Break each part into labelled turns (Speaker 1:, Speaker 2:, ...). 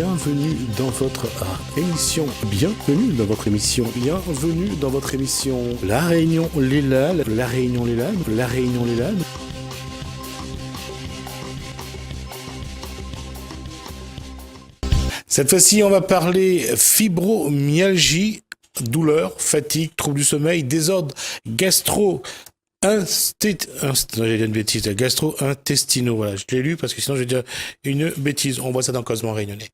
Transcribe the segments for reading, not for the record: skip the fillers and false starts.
Speaker 1: bienvenue dans votre émission. Bienvenue dans votre émission. Bienvenue dans votre émission. La Réunion Léla, la Réunion Léla, la Réunion Léla. Cette fois-ci, on va parler fibromyalgie, douleur, fatigue, troubles du sommeil, désordre gastro-intestinaux. Voilà, je l'ai lu parce que sinon je vais dire une bêtise. On voit ça dans Cosmo Réunionnais.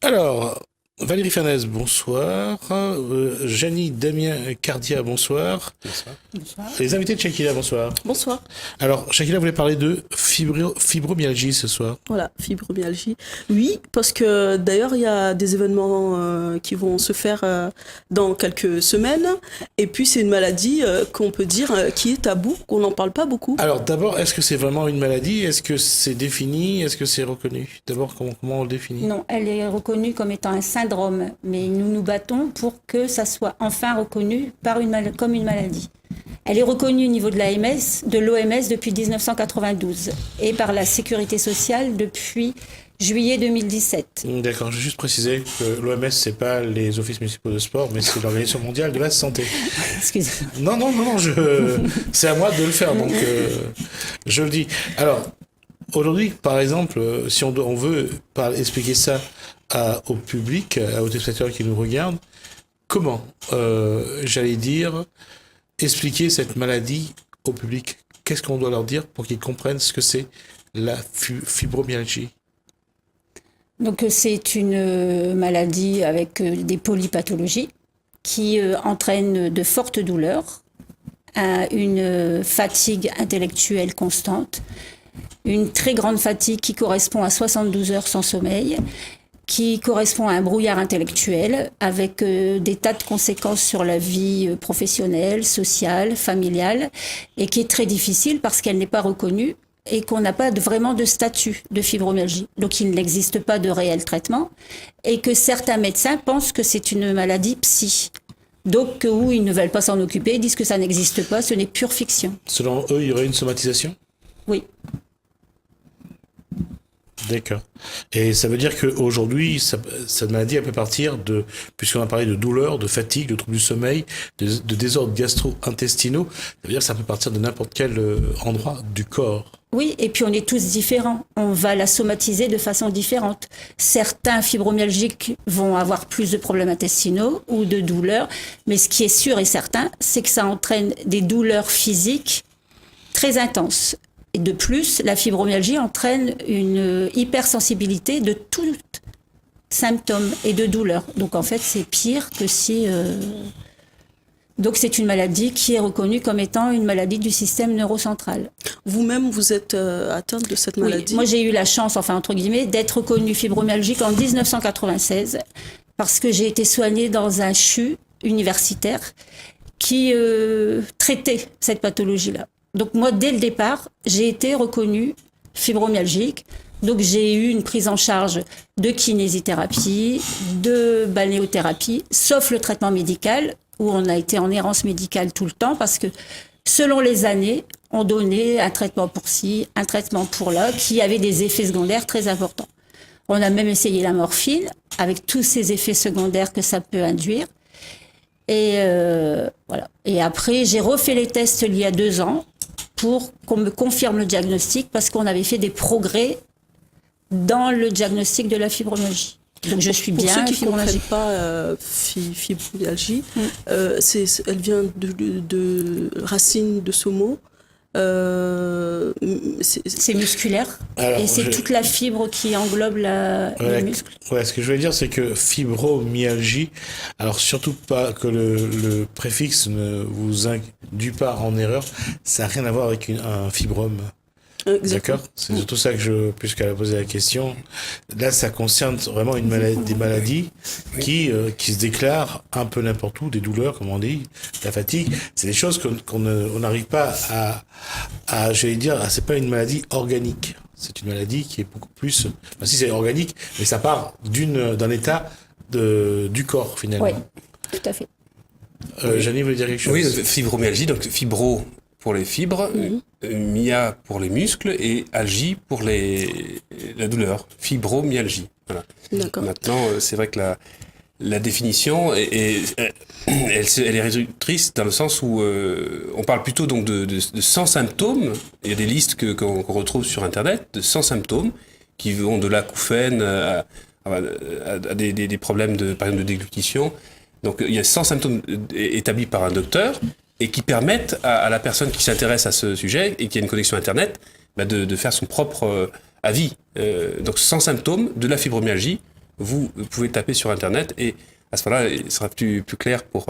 Speaker 1: Alors, Valérie Fernès, bonsoir. Janie Damien Cardia, bonsoir.
Speaker 2: Bonsoir.
Speaker 3: Bonsoir.
Speaker 1: Les invités de Shakila, bonsoir.
Speaker 3: Bonsoir.
Speaker 1: Alors, Shakila voulait parler de fibromyalgie ce soir.
Speaker 3: Voilà, fibromyalgie. Oui, parce que d'ailleurs, il y a des événements qui vont se faire dans quelques semaines. Et puis, c'est une maladie qu'on peut dire qui est tabou, qu'on n'en parle pas beaucoup.
Speaker 1: Alors, d'abord, est-ce que c'est vraiment une maladie? Est-ce que c'est défini? Est-ce que c'est reconnu? D'abord, comment on le définit?
Speaker 2: Non, elle est reconnue comme étant un syndrome, mais nous nous battons pour que ça soit enfin reconnu comme une maladie. Elle est reconnue au niveau de l'OMS depuis 1992 et par la Sécurité sociale depuis juillet 2017.
Speaker 1: D'accord, je vais juste préciser que l'OMS, c'est pas les offices municipaux de sport, mais c'est l'Organisation mondiale de la santé.
Speaker 2: Excusez-moi.
Speaker 1: Non, c'est à moi de le faire, donc je le dis. Alors, aujourd'hui, par exemple, si on veut expliquer ça au public, aux téléspectateurs qui nous regardent, comment, j'allais dire, expliquer cette maladie au public? Qu'est-ce qu'on doit leur dire pour qu'ils comprennent ce que c'est la fibromyalgie?
Speaker 2: Donc c'est une maladie avec des polypathologies qui entraînent de fortes douleurs, une fatigue intellectuelle constante, une très grande fatigue qui correspond à 72 heures sans sommeil, qui correspond à un brouillard intellectuel avec des tas de conséquences sur la vie professionnelle, sociale, familiale, et qui est très difficile parce qu'elle n'est pas reconnue et qu'on n'a pas vraiment de statut de fibromyalgie. Donc il n'existe pas de réel traitement et que certains médecins pensent que c'est une maladie psy. Donc où ils ne veulent pas s'en occuper, ils disent que ça n'existe pas, ce n'est pure fiction.
Speaker 1: Selon eux, il y aurait une somatisation?
Speaker 2: Oui.
Speaker 1: D'accord. Et ça veut dire qu'aujourd'hui, cette maladie, elle peut partir puisqu'on a parlé de douleur, de fatigue, de troubles du sommeil, de désordres gastro-intestinaux, ça veut dire que ça peut partir de n'importe quel endroit du corps.
Speaker 2: Oui, et puis on est tous différents. On va la somatiser de façon différente. Certains fibromyalgiques vont avoir plus de problèmes intestinaux ou de douleurs, mais ce qui est sûr et certain, c'est que ça entraîne des douleurs physiques très intenses. Et de plus, la fibromyalgie entraîne une hypersensibilité de tous symptômes et de douleurs. Donc en fait, c'est pire que si... Donc c'est une maladie qui est reconnue comme étant une maladie du système neurocentral.
Speaker 3: Vous-même, vous êtes atteinte de cette maladie?
Speaker 2: Oui, moi j'ai eu la chance, enfin entre guillemets, d'être reconnue fibromyalgique en 1996 parce que j'ai été soignée dans un CHU universitaire qui traitait cette pathologie-là. Donc moi, dès le départ, j'ai été reconnue fibromyalgique. Donc j'ai eu une prise en charge de kinésithérapie, de balnéothérapie, sauf le traitement médical, où on a été en errance médicale tout le temps, parce que selon les années, on donnait un traitement pour ci, un traitement pour là, qui avait des effets secondaires très importants. On a même essayé la morphine, avec tous ces effets secondaires que ça peut induire. Et voilà. Et après, j'ai refait les tests il y a 2 ans, pour qu'on me confirme le diagnostic, parce qu'on avait fait des progrès dans le diagnostic de la fibromyalgie. Donc je suis bien
Speaker 3: fibromyalgie. Pour ceux qui ne
Speaker 2: fibromyalgie.
Speaker 3: comprennent pas fibromyalgie, elle vient de racine de ce mot.
Speaker 2: C'est musculaire.
Speaker 1: Alors,
Speaker 2: et c'est toute la fibre qui englobe les muscles.
Speaker 1: Ouais, ce que je veux dire, c'est que fibromyalgie, alors surtout pas que le préfixe ne vous induit pas en erreur, ça n'a rien à voir avec un fibrome.
Speaker 3: Exactement.
Speaker 1: D'accord? C'est surtout ça puisqu'elle a posé la question. Là, ça concerne vraiment des maladies qui se déclarent un peu n'importe où, des douleurs, comme on dit, la fatigue. C'est des choses qu'on n'arrive pas j'allais dire, c'est pas une maladie organique. C'est une maladie qui est beaucoup plus, enfin, si c'est organique, mais ça part d'un état du corps, finalement.
Speaker 2: Oui, tout à fait.
Speaker 1: Janie veut dire quelque chose?
Speaker 4: Oui, fibromyalgie, donc fibro, pour les fibres, MIA pour les muscles et algie pour la douleur, fibromyalgie. Voilà.
Speaker 3: D'accord.
Speaker 4: Maintenant, c'est vrai que la définition elle est réductrice dans le sens où on parle plutôt donc de 100 symptômes. Il y a des listes qu'on retrouve sur Internet de 100 symptômes qui vont de l'acouphène à des problèmes par exemple de déglutition. Donc il y a 100 symptômes établis par un docteur et qui permettent à la personne qui s'intéresse à ce sujet et qui a une connexion Internet de faire son propre avis. Donc 100 symptômes de la fibromyalgie, vous pouvez taper sur Internet et à ce moment-là, il sera plus clair pour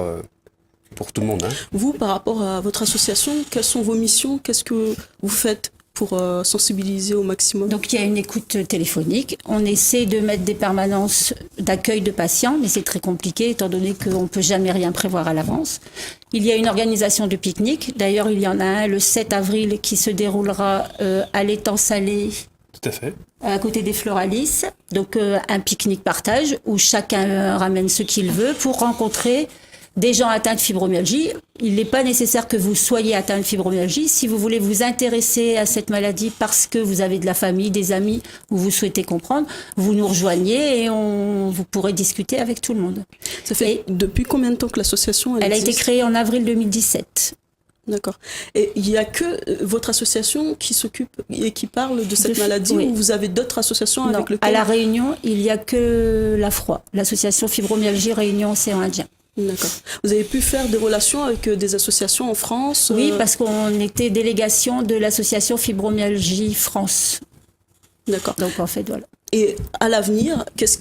Speaker 4: tout le monde. Hein.
Speaker 3: Vous, par rapport à votre association, quelles sont vos missions? Qu'est-ce que vous faites pour sensibiliser au maximum?
Speaker 2: Donc il y a une écoute téléphonique. On essaie de mettre des permanences d'accueil de patients, mais c'est très compliqué étant donné qu'on ne peut jamais rien prévoir à l'avance. Il y a une organisation de pique-nique. D'ailleurs, il y en a un le 7 avril qui se déroulera à l'étang Salé.
Speaker 4: Tout à fait.
Speaker 2: À côté des Floralis. Donc un pique-nique partage où chacun ramène ce qu'il veut pour rencontrer des gens atteints de fibromyalgie. Il n'est pas nécessaire que vous soyez atteint de fibromyalgie. Si vous voulez vous intéresser à cette maladie parce que vous avez de la famille, des amis, ou vous souhaitez comprendre, vous nous rejoignez et vous pourrez discuter avec tout le monde.
Speaker 3: Ça fait depuis combien de temps que l'association
Speaker 2: elle a été créée en avril 2017.
Speaker 3: D'accord. Et il n'y a que votre association qui s'occupe et qui parle de cette maladie,
Speaker 2: oui.
Speaker 3: ou vous avez d'autres associations avec lesquelles...
Speaker 2: À La Réunion, il n'y a que l'AFROI, l'association Fibromyalgie Réunion Océan Indien.
Speaker 3: D'accord. Vous avez pu faire des relations avec des associations en France?
Speaker 2: Oui, parce qu'on était délégation de l'association Fibromyalgie France.
Speaker 3: D'accord.
Speaker 2: Donc en fait, voilà.
Speaker 3: Et à l'avenir, qu'est-ce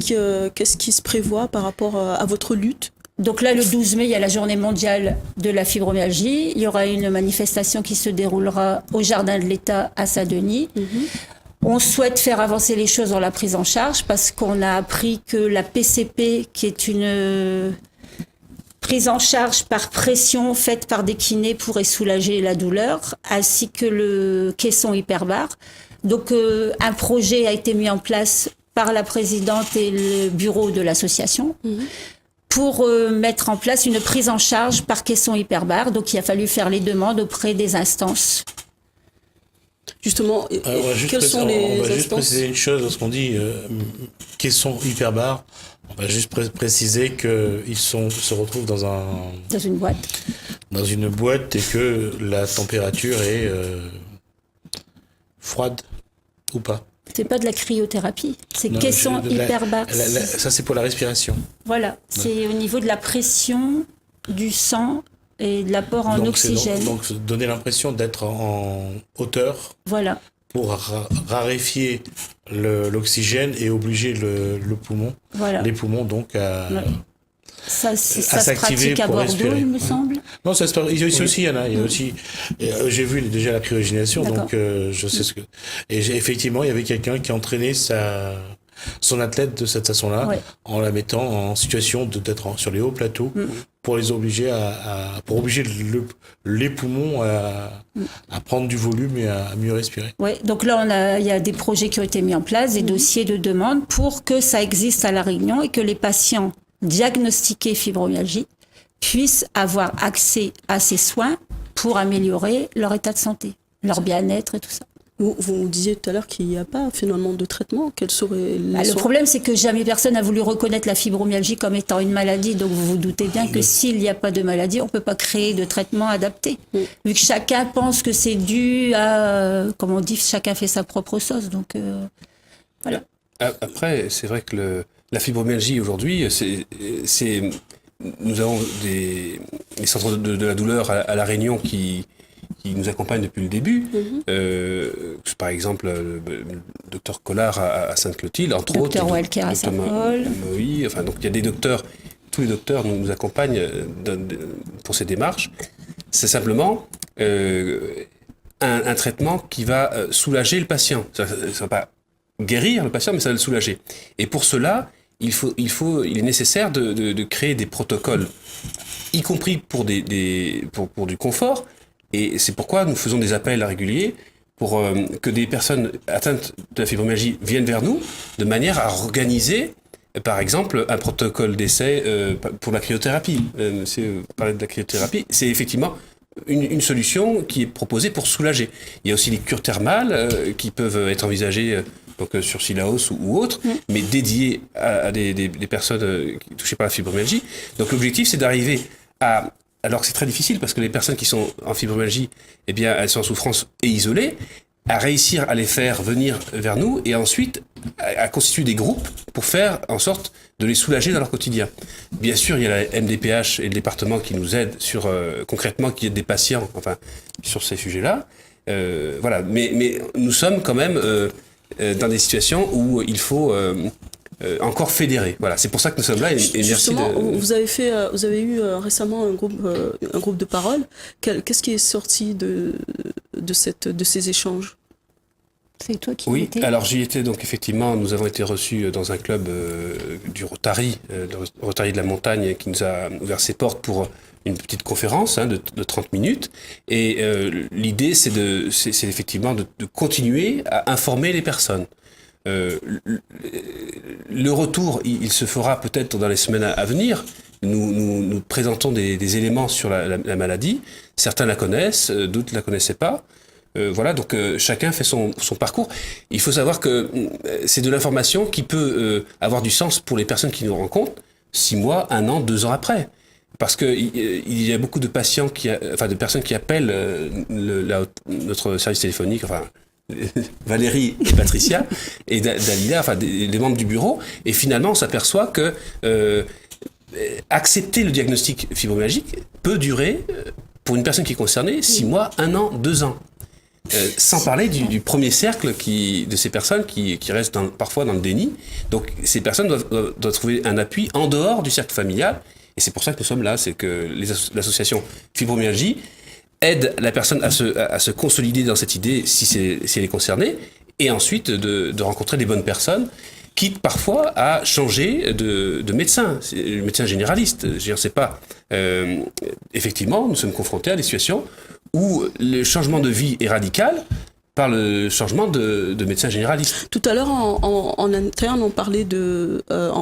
Speaker 3: qui se prévoit par rapport à votre lutte?
Speaker 2: Donc là, le 12 mai, il y a la journée mondiale de la fibromyalgie. Il y aura une manifestation qui se déroulera au Jardin de l'État à Saint-Denis. On souhaite faire avancer les choses dans la prise en charge parce qu'on a appris que la PCP, qui est une prise en charge par pression faite par des kinés, pourrait soulager la douleur, ainsi que le caisson hyperbare. Donc un projet a été mis en place par la présidente et le bureau de l'association. Pour mettre en place une prise en charge par caisson hyperbare. Donc, il a fallu faire les demandes auprès des instances.
Speaker 3: Justement, quelles sont les instances?
Speaker 1: On va juste préciser une chose lorsqu'on dit caisson hyperbare. On va juste préciser qu'ils se retrouvent dans
Speaker 2: une boîte.
Speaker 1: Dans une boîte et que la température est froide ou pas.
Speaker 2: C'est pas de la cryothérapie, c'est caisson hyperbare.
Speaker 1: Ça, c'est pour la respiration.
Speaker 2: Voilà, c'est au niveau de la pression du sang et de l'apport en oxygène.
Speaker 1: Donc, donner l'impression d'être en hauteur.
Speaker 2: Voilà.
Speaker 1: Pour raréfier l'oxygène et obliger le poumon, les poumons donc à... Ouais.
Speaker 2: Ça se pratique à Bordeaux, respirer. Il me semble.
Speaker 1: Non, ça se pratique. Ici aussi, il y en a. Il y a aussi. J'ai vu déjà la cryogénisation, donc je sais ce que. Et effectivement, il y avait quelqu'un qui entraînait son athlète de cette façon-là, en la mettant en situation d'être sur les hauts plateaux, pour les obliger pour obliger les poumons à prendre du volume et à mieux respirer.
Speaker 2: Ouais. Donc là, il y a des projets qui ont été mis en place, des dossiers de demande pour que ça existe à La Réunion et que les patients diagnostiqués fibromyalgie puissent avoir accès à ces soins pour améliorer leur état de santé, leur bien-être et tout ça.
Speaker 3: Vous disiez tout à l'heure qu'il n'y a pas finalement de traitement. Quels seraient les
Speaker 2: le problème, c'est que jamais personne n'a voulu reconnaître la fibromyalgie comme étant une maladie. Donc vous vous doutez bien que s'il n'y a pas de maladie, on ne peut pas créer de traitement adapté. Vu que chacun pense que c'est dû à, comme on dit, chacun fait sa propre sauce. Donc voilà.
Speaker 4: Après, c'est vrai que la fibromyalgie aujourd'hui, nous avons des centres de la douleur à La Réunion qui nous accompagnent depuis le début. Par exemple, le docteur Collard à Sainte-Clotilde, entre autres.
Speaker 2: Docteur Welker à Saint-Paul.
Speaker 4: Enfin, donc il y a des docteurs, tous les docteurs nous accompagnent pour ces démarches. C'est simplement un traitement qui va soulager le patient. Ça ne va pas guérir le patient, mais ça va le soulager. Et pour cela, il est nécessaire de créer des protocoles, y compris pour du confort. Et c'est pourquoi nous faisons des appels réguliers pour que des personnes atteintes de la fibromyalgie viennent vers nous, de manière à organiser, par exemple, un protocole d'essai pour la cryothérapie. Monsieur parlait de la cryothérapie. C'est effectivement une solution qui est proposée pour soulager. Il y a aussi les cures thermales qui peuvent être envisagées donc sur Sillaos ou autres, mais dédiées à des personnes touchées par la fibromyalgie. Donc l'objectif, c'est d'arriver à... Alors que c'est très difficile parce que les personnes qui sont en fibromyalgie, eh bien, elles sont en souffrance et isolées, à réussir à les faire venir vers nous et ensuite à constituer des groupes pour faire en sorte de les soulager dans leur quotidien. Bien sûr, il y a la MDPH et le département qui nous aident sur concrètement, qui aident des patients, enfin, sur ces sujets-là. Voilà, mais nous sommes quand même dans des situations où il faut encore fédérer. Voilà, c'est pour ça que nous sommes là. Et
Speaker 3: Justement,
Speaker 4: merci
Speaker 3: vous avez eu récemment un groupe de parole. Qu'est-ce qui est sorti de ces échanges?
Speaker 2: C'est toi qui
Speaker 4: Oui,
Speaker 2: étais.
Speaker 4: alors j'y étais, donc effectivement, nous avons été reçus dans un club du Rotary, le Rotary de la Montagne, qui nous a ouvert ses portes pour une petite conférence de 30 minutes. Et l'idée, c'est effectivement de continuer à informer les personnes. Le retour, il se fera peut-être dans les semaines à venir. Nous présentons des éléments sur la maladie. Certains la connaissent, d'autres ne la connaissaient pas. Voilà, donc chacun fait son parcours. Il faut savoir que c'est de l'information qui peut avoir du sens pour les personnes qui nous rencontrent 6 mois, 1 an, 2 ans après. Parce que il y a beaucoup de patients de personnes qui appellent notre service téléphonique, enfin Valérie et Patricia et Dalila, enfin les membres du bureau, et finalement on s'aperçoit que accepter le diagnostic fibromyalgique peut durer pour une personne qui est concernée 6 mois, 1 an, 2 ans. Sans parler du premier cercle de ces personnes qui restent parfois dans le déni. Donc ces personnes doivent trouver un appui en dehors du cercle familial. Et c'est pour ça que nous sommes là, c'est que l'association Fibromyalgie aide la personne à se consolider dans cette idée si elle est concernée, et ensuite de rencontrer les bonnes personnes, quitte parfois à changer de médecin, le médecin généraliste. Je veux dire, c'est pas... effectivement, nous sommes confrontés à des situations où le changement de vie est radical par le changement de médecin généraliste.
Speaker 3: Tout à l'heure, en interne, en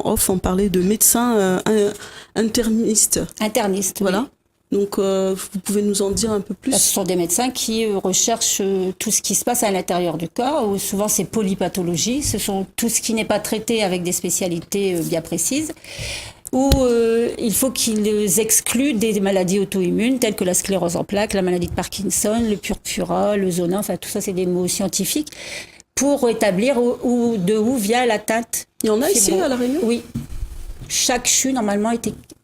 Speaker 3: off, on parlait de médecins internistes.
Speaker 2: Interniste.
Speaker 3: Voilà.
Speaker 2: Oui.
Speaker 3: Donc, vous pouvez nous en dire un peu plus?
Speaker 2: Ce sont des médecins qui recherchent tout ce qui se passe à l'intérieur du corps, où souvent c'est polypathologie, ce sont tout ce qui n'est pas traité avec des spécialités bien précises, où il faut qu'ils excluent des maladies auto-immunes telles que la sclérose en plaques, la maladie de Parkinson, le purpura, le zona, enfin tout ça c'est des mots scientifiques, pour établir de où vient l'atteinte.
Speaker 3: Il y en a ici à La Réunion?
Speaker 2: Oui. Chaque CHU normalement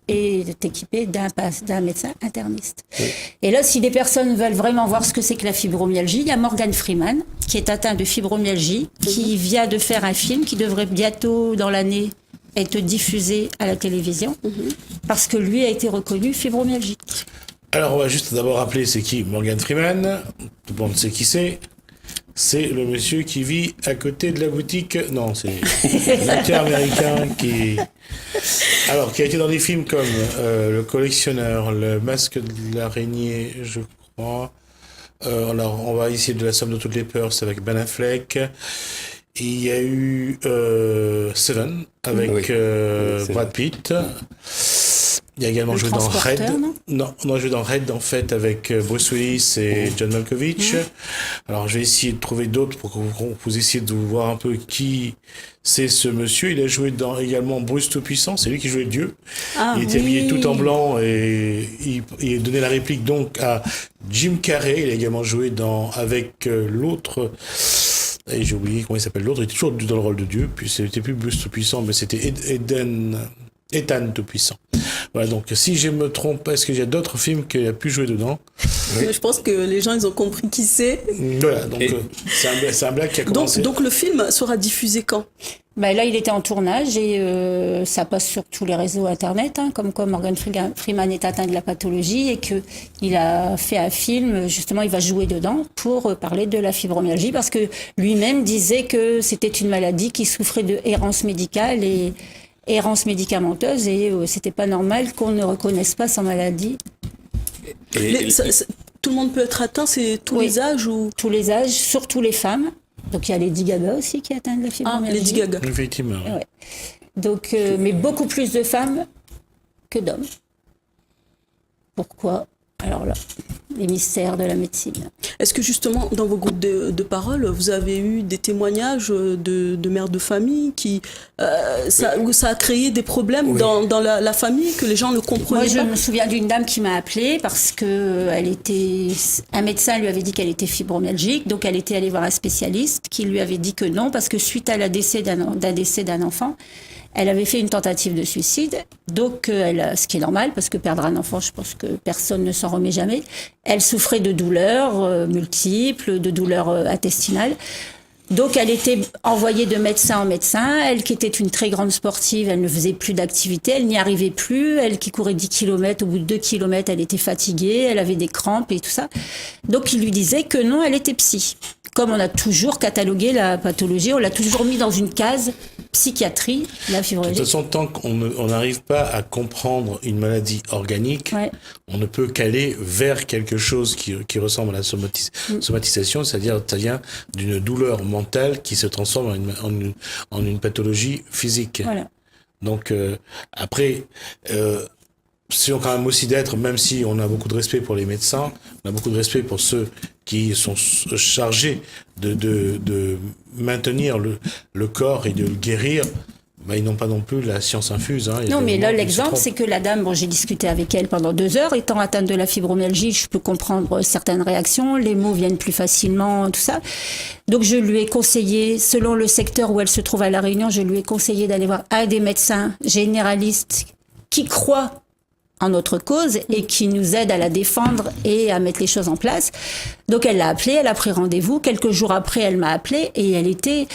Speaker 2: est équipé d'un médecin interniste. Oui. Et là, si des personnes veulent vraiment voir ce que c'est que la fibromyalgie, il y a Morgan Freeman, qui est atteint de fibromyalgie, qui vient de faire un film qui devrait bientôt, dans l'année, être diffusé à la télévision, parce que lui a été reconnu fibromyalgique.
Speaker 1: Alors, on va juste d'abord rappeler c'est qui Morgan Freeman. Tout le monde sait qui c'est. C'est le monsieur qui vit à côté de la boutique. Non, c'est l'acteur américain qui a été dans des films comme Le Collectionneur, Le Masque de l'araignée, je crois. On va essayer de La Somme de toutes les peurs, c'est avec Ben Affleck. Il y a eu Seven avec Brad Pitt. Il a également joué dans Red. Non, on a joué dans Red en fait avec Bruce Willis et John Malkovich. Alors je vais essayer de trouver d'autres pour que vous essayiez de voir un peu qui c'est ce monsieur. Il a joué dans également Bruce Tout-Puissant, c'est lui qui jouait Dieu. Il était habillé tout en blanc et il donnait la réplique donc à Jim Carrey. Il a également joué avec l'autre. Et j'ai oublié comment il s'appelle l'autre. Il était toujours dans le rôle de Dieu. Puis c'était plus Bruce Tout-Puissant, mais c'était Ethan Tout-Puissant. Voilà, donc si je me trompe pas, est-ce qu'il y a d'autres films qu'il a pu jouer dedans?
Speaker 3: Oui. Je pense que les gens, ils ont compris qui c'est.
Speaker 1: Voilà, donc c'est un blague qui a commencé.
Speaker 3: Donc le film sera diffusé quand?
Speaker 2: Là, il était en tournage et ça passe sur tous les réseaux internet, comme quoi Morgan Freeman est atteint de la pathologie et qu'il a fait un film, justement, il va jouer dedans pour parler de la fibromyalgie parce que lui-même disait que c'était une maladie qui souffrait de errance médicale et errance médicamenteuse et c'était pas normal qu'on ne reconnaisse pas sa maladie.
Speaker 3: Tout le monde peut être atteint, c'est tous les âges ou...
Speaker 2: Tous les âges, surtout les femmes. Donc il y a Lady Gaga aussi qui est atteinte de la fibromyalgie.
Speaker 3: Lady Gaga.
Speaker 1: Effectivement.
Speaker 2: Ouais. Donc, mais beaucoup plus de femmes que d'hommes. Pourquoi? Alors là, les mystères de la médecine.
Speaker 3: Est-ce que justement, dans vos groupes de parole, vous avez eu des témoignages de mères de famille où ça a créé des problèmes dans la famille que les gens ne comprenaient pas?
Speaker 2: Moi, je me souviens d'une dame qui m'a appelée parce que un médecin lui avait dit qu'elle était fibromyalgique, donc elle était allée voir un spécialiste qui lui avait dit que non, parce que suite à la décès d'un enfant, elle avait fait une tentative de suicide, donc ce qui est normal, parce que perdre un enfant, je pense que personne ne s'en remet jamais. Elle souffrait de douleurs multiples, de douleurs intestinales. Donc elle était envoyée de médecin en médecin. Elle qui était une très grande sportive, elle ne faisait plus d'activité, elle n'y arrivait plus. Elle qui courait 10 km, au bout de 2 km, elle était fatiguée, elle avait des crampes et tout ça. Donc il lui disait que non, elle était psy. Comme on a toujours catalogué la pathologie, on l'a toujours mis dans une case psychiatrie, la fibromyalgie.
Speaker 1: De toute façon, tant qu'on n'arrive pas à comprendre une maladie organique, on ne peut qu'aller vers quelque chose qui ressemble à la somatisation, c'est-à-dire ça vient d'une douleur mentale qui se transforme en une pathologie physique.
Speaker 2: Voilà.
Speaker 1: Donc après, si on quand même aussi d'être, même si on a beaucoup de respect pour les médecins, on a beaucoup de respect pour ceux qui sont chargés de maintenir le corps et de le guérir, ils n'ont pas non plus la science infuse.
Speaker 2: Non, mais là, l'exemple, c'est que la dame, j'ai discuté avec elle pendant 2 heures, étant atteinte de la fibromyalgie, je peux comprendre certaines réactions, les mots viennent plus facilement, tout ça. Donc, je lui ai conseillé, selon le secteur où elle se trouve à La Réunion, je lui ai conseillé d'aller voir un des médecins généralistes qui croient en notre cause et qui nous aide à la défendre et à mettre les choses en place. Donc elle l'a appelé, elle a pris rendez-vous. Quelques jours après, elle m'a appelé et elle était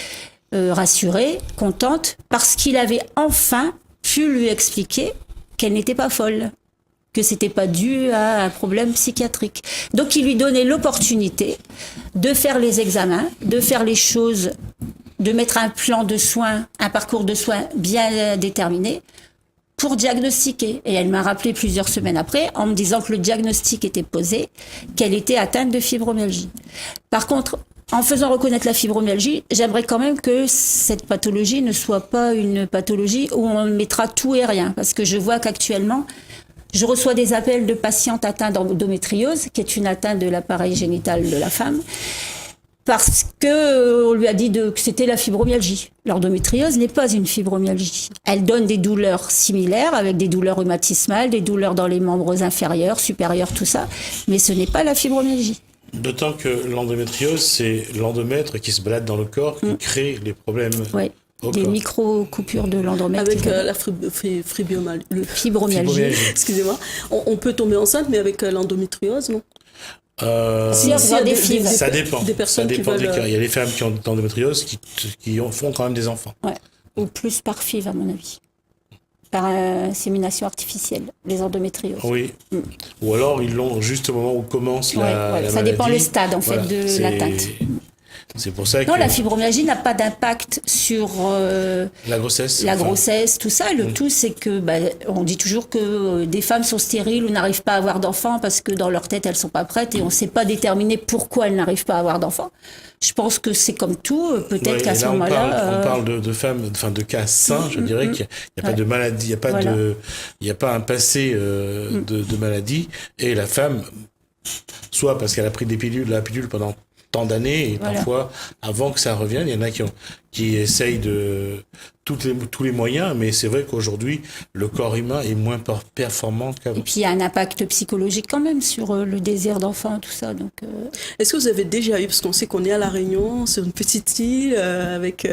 Speaker 2: rassurée, contente, parce qu'il avait enfin pu lui expliquer qu'elle n'était pas folle, que c'était pas dû à un problème psychiatrique. Donc il lui donnait l'opportunité de faire les examens, de faire les choses, de mettre un plan de soins, un parcours de soins bien déterminé, pour diagnostiquer. Et elle m'a rappelé plusieurs semaines après en me disant que le diagnostic était posé, qu'elle était atteinte de fibromyalgie. Par contre, en faisant reconnaître la fibromyalgie, j'aimerais quand même que cette pathologie ne soit pas une pathologie où on mettra tout et rien. Parce que je vois qu'actuellement, je reçois des appels de patientes atteintes d'endométriose, qui est une atteinte de l'appareil génital de la femme, parce que on lui a dit que c'était la fibromyalgie. L'endométriose n'est pas une fibromyalgie. Elle donne des douleurs similaires, avec des douleurs rhumatismales, des douleurs dans les membres inférieurs, supérieurs, tout ça, mais ce n'est pas la fibromyalgie.
Speaker 1: D'autant que l'endométriose, c'est l'endomètre qui se balade dans le corps, qui crée les problèmes.
Speaker 2: Oui. Des micro-coupures de l'endomètre.
Speaker 3: Avec la fibromyalgie. Excusez-moi. On peut tomber enceinte, mais avec l'endométriose, non?
Speaker 2: Si on a des filles,
Speaker 1: ça dépend.
Speaker 3: Des personnes
Speaker 1: ça dépend
Speaker 3: qui
Speaker 1: des
Speaker 3: veulent...
Speaker 1: cas. Il y a des femmes qui ont de l'endométriose qui font quand même des enfants.
Speaker 2: Ouais. Ou plus par FIV, à mon avis. Par insémination artificielle, les endométrioses.
Speaker 1: Oui. Ou alors ils l'ont juste au moment où commence la maladie.
Speaker 2: Ça dépend le stade, en fait, de l'atteinte.
Speaker 1: C'est pour ça que...
Speaker 2: Non, la fibromyalgie n'a pas d'impact sur
Speaker 1: la grossesse.
Speaker 2: La grossesse, tout ça. Le tout, c'est que on dit toujours que des femmes sont stériles ou n'arrivent pas à avoir d'enfants parce que dans leur tête, elles sont pas prêtes et on ne sait pas déterminer pourquoi elles n'arrivent pas à avoir d'enfants. Je pense que c'est comme tout. Peut-être qu'à ce moment-là...
Speaker 1: On parle de femmes, de cas sains, je dirais qu'il n'y a pas de maladie, il n'y a pas un passé de maladie. Et la femme, soit parce qu'elle a pris la pilule pendant tant d'années et parfois avant que ça revienne, il y en a qui essayent de tous les moyens, mais c'est vrai qu'aujourd'hui le corps humain est moins performant qu'avant.
Speaker 2: Et puis il y a un impact psychologique quand même sur le désir d'enfant, tout ça. Donc
Speaker 3: est-ce que vous avez déjà eu, parce qu'on sait qu'on est à La Réunion, sur une petite île avec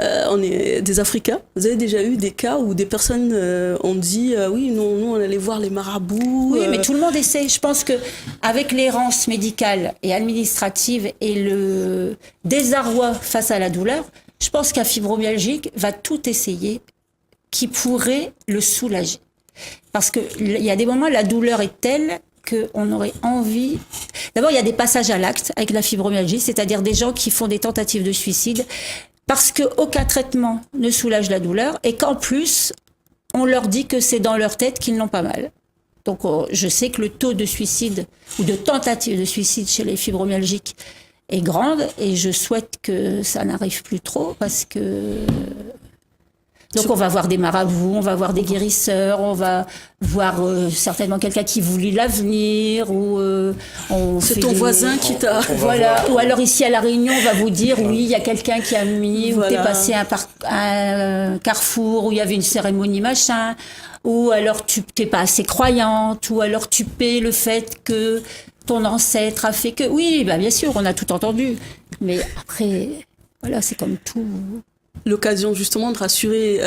Speaker 3: on est des Africains, vous avez déjà eu des cas où des personnes ont dit oui, nous on allait voir les marabouts.
Speaker 2: Oui, mais tout le monde essaie. Je pense que avec l'errance médicale et administrative et le désarroi face à la douleur, je pense qu'un fibromyalgique va tout essayer qui pourrait le soulager. Parce qu'il y a des moments, la douleur est telle qu'on aurait envie... D'abord, il y a des passages à l'acte avec la fibromyalgie, c'est-à-dire des gens qui font des tentatives de suicide parce qu'aucun traitement ne soulage la douleur et qu'en plus, on leur dit que c'est dans leur tête qu'ils n'ont pas mal. Donc, je sais que le taux de suicide ou de tentative de suicide chez les fibromyalgiques est grande et je souhaite que ça n'arrive plus trop parce que Donc on va voir des marabouts, on va voir des guérisseurs, on va voir certainement quelqu'un qui vous lit l'avenir ou
Speaker 3: C'est ton voisin qui t'a...
Speaker 2: Voilà. Ou alors ici à La Réunion, on va vous dire oui, il y a quelqu'un qui a mis, ou t'es passé à un carrefour où il y avait une cérémonie machin, ou alors tu t'es pas assez croyante, ou alors tu paies le fait que ton ancêtre a fait que... Oui, bah bien sûr, on a tout entendu. Mais après, voilà, c'est comme tout.
Speaker 3: L'occasion justement de rassurer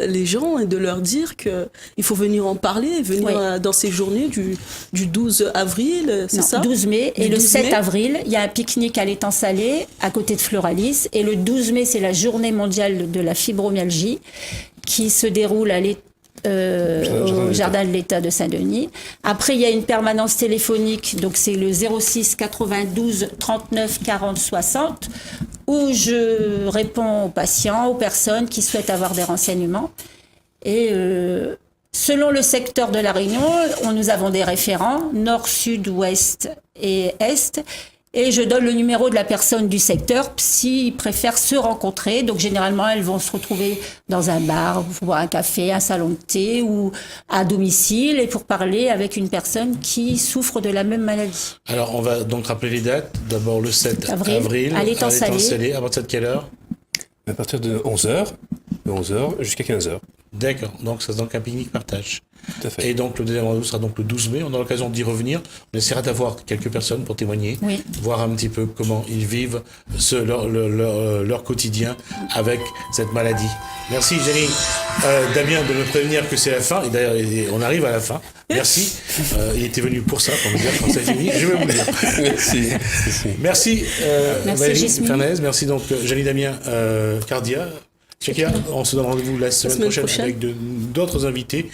Speaker 3: les gens et de leur dire qu'il faut venir en parler, venir dans ces journées du 12 avril, c'est ça
Speaker 2: 12 mai. Et le 7
Speaker 3: mai.
Speaker 2: avril, il y a un pique-nique à l'étang salé, à côté de Floralis. Et le 12 mai, c'est la journée mondiale de la fibromyalgie qui se déroule au Jardin de l'État de Saint-Denis. Après, il y a une permanence téléphonique, donc c'est le 06 92 39 40 60, où je réponds aux patients, aux personnes qui souhaitent avoir des renseignements. Et selon le secteur de La Réunion, nous avons des référents, nord, sud, ouest et est. Et je donne le numéro de la personne du secteur s'ils préfèrent se rencontrer. Donc généralement, elles vont se retrouver dans un bar, pour boire un café, un salon de thé ou à domicile et pour parler avec une personne qui souffre de la même maladie.
Speaker 1: Alors, on va donc rappeler les dates. D'abord le 7 avril
Speaker 2: à l'étang salé.
Speaker 1: À partir de quelle heure?
Speaker 4: À partir de 11h, jusqu'à 15h.
Speaker 1: D'accord, donc c'est donc un pique-nique partage.
Speaker 4: Tout à fait.
Speaker 1: Et donc le deuxième rendez-vous sera donc le 12 mai. On aura l'occasion d'y revenir. On essaiera d'avoir quelques personnes pour témoigner, voir un petit peu comment ils vivent leur quotidien avec cette maladie. Merci Jenny. Damien de me prévenir que c'est la fin. Et d'ailleurs, on arrive à la fin. Merci. Il était venu pour ça, pour me dire quand c'est fini. Je vais vous le dire.
Speaker 4: Merci.
Speaker 1: Merci
Speaker 2: Merci
Speaker 1: Valérie
Speaker 2: Jasmine.
Speaker 1: Farnèse. Merci donc Jenny Damien Cardia. Chekia, on se donne rendez-vous la semaine prochaine avec d'autres invités.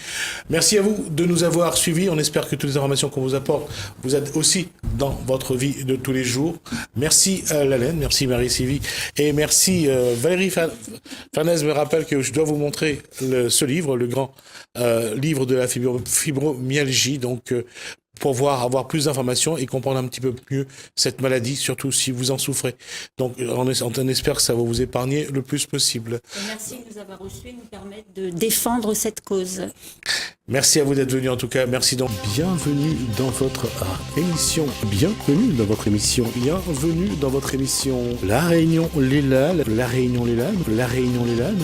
Speaker 1: Merci à vous de nous avoir suivis. On espère que toutes les informations qu'on vous apporte vous aident aussi dans votre vie de tous les jours. Merci Lalaine, merci Marie-Sylvie et merci Valérie Farnèse me rappelle que je dois vous montrer ce livre, le grand livre de la fibromyalgie. Donc pour avoir plus d'informations et comprendre un petit peu mieux cette maladie, surtout si vous en souffrez. Donc, on espère que ça va vous épargner le plus possible.
Speaker 2: Et merci de nous avoir reçus et nous permettre de défendre cette cause.
Speaker 1: Merci à vous d'être venus en tout cas. Merci donc. Bienvenue dans votre émission. Bienvenue dans votre émission. Bienvenue dans votre émission. La Réunion, les Lalles. La Réunion, les Lalles. La Réunion, les Lalles.